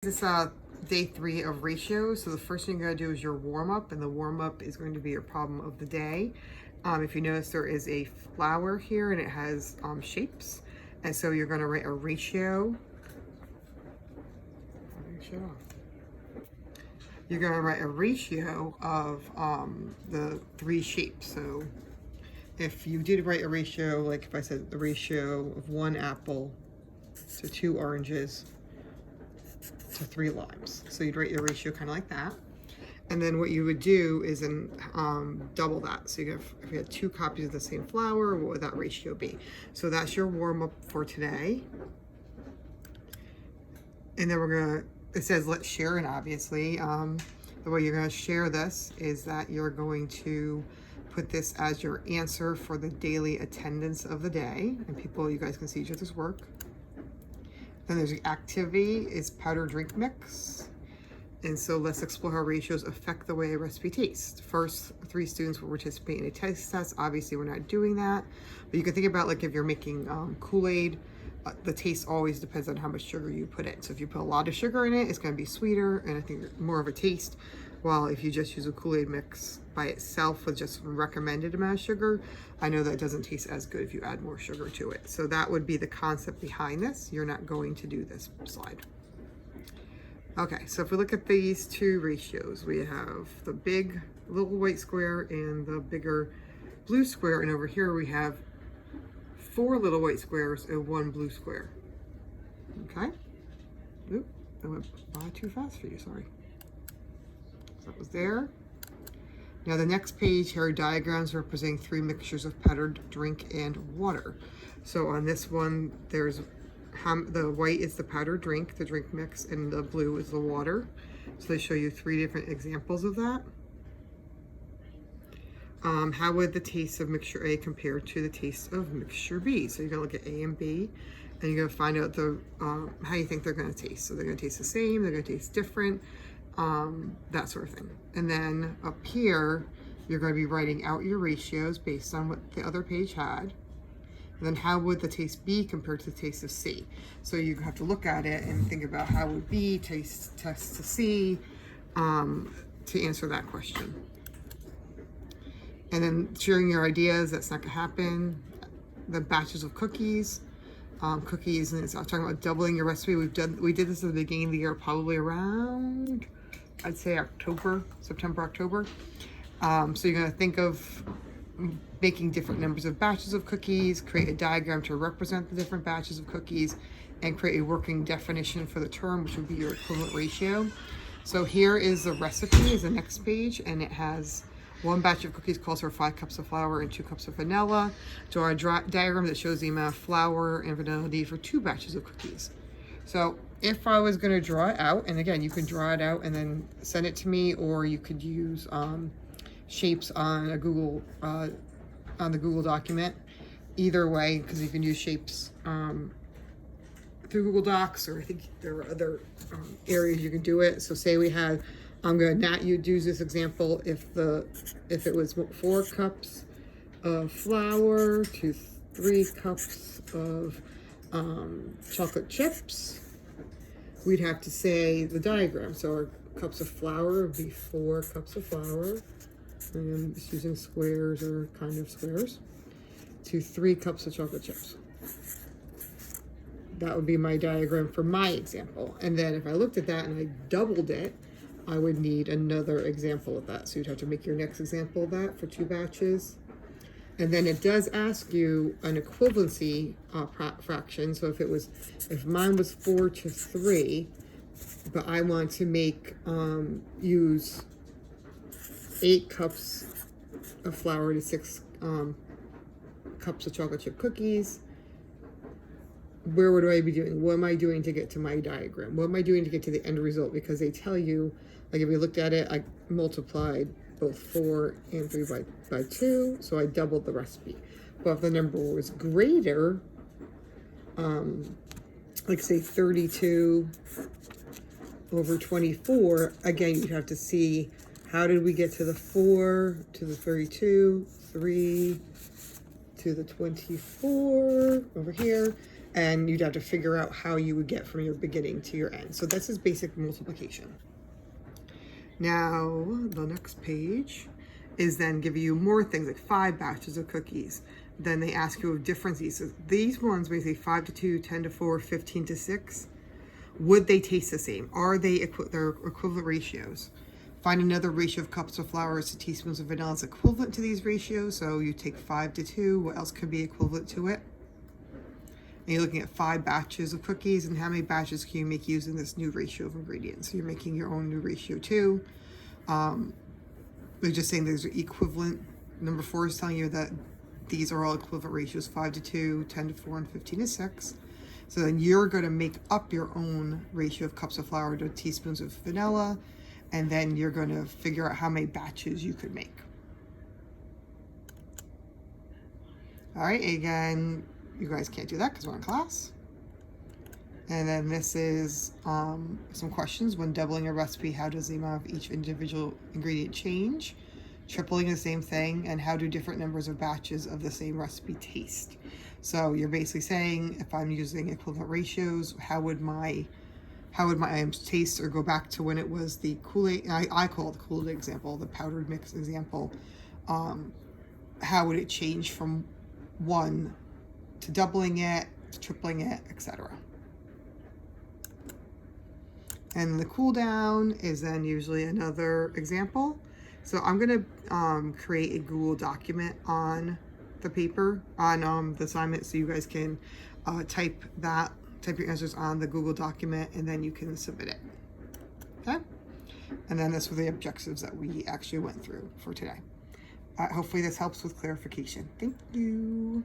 This is day 3 of ratios. So the first thing you're going to do is your warm-up, and the warm-up is going to be your problem of the day. If you notice, there is a flower here and it has shapes, and so you're going to write a ratio. You're going to write a ratio of the 3 shapes. So if you did write a ratio, like if I said the ratio of 1 apple to 2 oranges to 3 limes. So you'd write your ratio kind of like that. And then what you would do is double that. So if you had 2 copies of the same flower, what would that ratio be? So that's your warm-up for today. And then it says let's share, and obviously the way you're gonna share this is that you're going to put this as your answer for the daily attendance of the day. And you guys can see each other's work. Then there's the activity is powder drink mix. And so let's explore how ratios affect the way a recipe tastes. First, 3 students will participate in a taste test. Obviously, we're not doing that. But you can think about like if you're making Kool-Aid, the taste always depends on how much sugar you put in. So if you put a lot of sugar in it, it's going to be sweeter and I think more of a taste. While if you just use a Kool-Aid mix by itself with just recommended amount of sugar, I know that doesn't taste as good if you add more sugar to it. So that would be the concept behind this. You're not going to do this slide. Okay, so if we look at these 2 ratios, we have the big little white square and the bigger blue square. And over here we have 4 little white squares and 1 blue square. Okay. Oop, I went by too fast for you, sorry. So that was there. Now the next page here are diagrams representing 3 mixtures of powdered drink and water. So on this one, there's the white is the powdered drink, the drink mix, and the blue is the water. So they show you 3 different examples of that. How would the taste of mixture A compare to the taste of mixture B? So you're gonna look at A and B, and you're gonna find out how you think they're gonna taste. So they're gonna taste the same, they're gonna taste different, that sort of thing. And then up here, you're gonna be writing out your ratios based on what the other page had. And then how would the taste B compare to the taste of C? So you have to look at it and think about how would B taste to C to answer that question. And then sharing your ideas, that's not gonna happen. The batches of cookies, and it's talking about doubling your recipe. We did this at the beginning of the year, probably around, I'd say September, October. So you're gonna think of making different numbers of batches of cookies, create a diagram to represent the different batches of cookies, and create a working definition for the term, which would be your equivalent ratio. So here is the recipe, is the next page, and it has 1 batch of cookies calls for 5 cups of flour and 2 cups of vanilla. Draw a diagram that shows the amount of flour and vanilla needed for 2 batches of cookies. So if I was going to draw it out, and again, you can draw it out and then send it to me, or you could use shapes on a Google on the Google document. Either way, because you can use shapes through Google Docs, or I think there are other areas you can do it. So say we had, I'm gonna not use this example if it was 4 cups of flour to 3 cups of chocolate chips, we'd have to say the diagram. So our cups of flour would be 4 cups of flour, and I'm just using squares or kind of squares, to 3 cups of chocolate chips. That would be my diagram for my example. And then if I looked at that and I doubled it, I would need another example of that. So you'd have to make your next example of that for 2 batches. And then it does ask you an equivalency fraction. So if mine was 4 to 3, but I want to use 8 cups of flour to 6 cups of chocolate chip cookies, where would I be doing? What am I doing to get to my diagram? What am I doing to get to the end result? Because they tell you, like if we looked at it, I multiplied both 4 and 3 by 2, so I doubled the recipe. But if the number was greater, like say 32 over 24, again, you'd have to see how did we get to the 4, to the 32, 3 to the 24 over here. and you'd have to figure out how you would get from your beginning to your end. So this is basic multiplication. Now, the next page is then giving you more things like 5 batches of cookies. Then they ask you of differences. So these ones, basically 5 to 2, 10 to 4, 15 to 6, would they taste the same? Are they their equivalent ratios? Find another ratio of cups of flour to teaspoons of vanilla is equivalent to these ratios. So you take 5 to 2, what else could be equivalent to it? And you're looking at 5 batches of cookies, and how many batches can you make using this new ratio of ingredients? So you're making your own new ratio too. They're just saying there's equivalent. Number 4 is telling you that these are all equivalent ratios, 5 to 2, 10 to 4, and 15 to 6. So then you're going to make up your own ratio of cups of flour to teaspoons of vanilla, and then you're going to figure out how many batches you could make. All right, again, you guys can't do that because we're in class. And then this is some questions. When doubling a recipe, how does the amount of each individual ingredient change? Tripling the same thing, and how do different numbers of batches of the same recipe taste? So you're basically saying, if I'm using equivalent ratios, how would my items taste, or go back to when it was the Kool-Aid, I call it the Kool-Aid example, the powdered mix example. How would it change from 1 to doubling it, to tripling it, etc. And the cool down is then usually another example. So I'm going to create a Google document on the paper, on the assignment, so you guys can type your answers on the Google document, and then you can submit it. Okay? And then this were the objectives that we actually went through for today. Hopefully this helps with clarification. Thank you.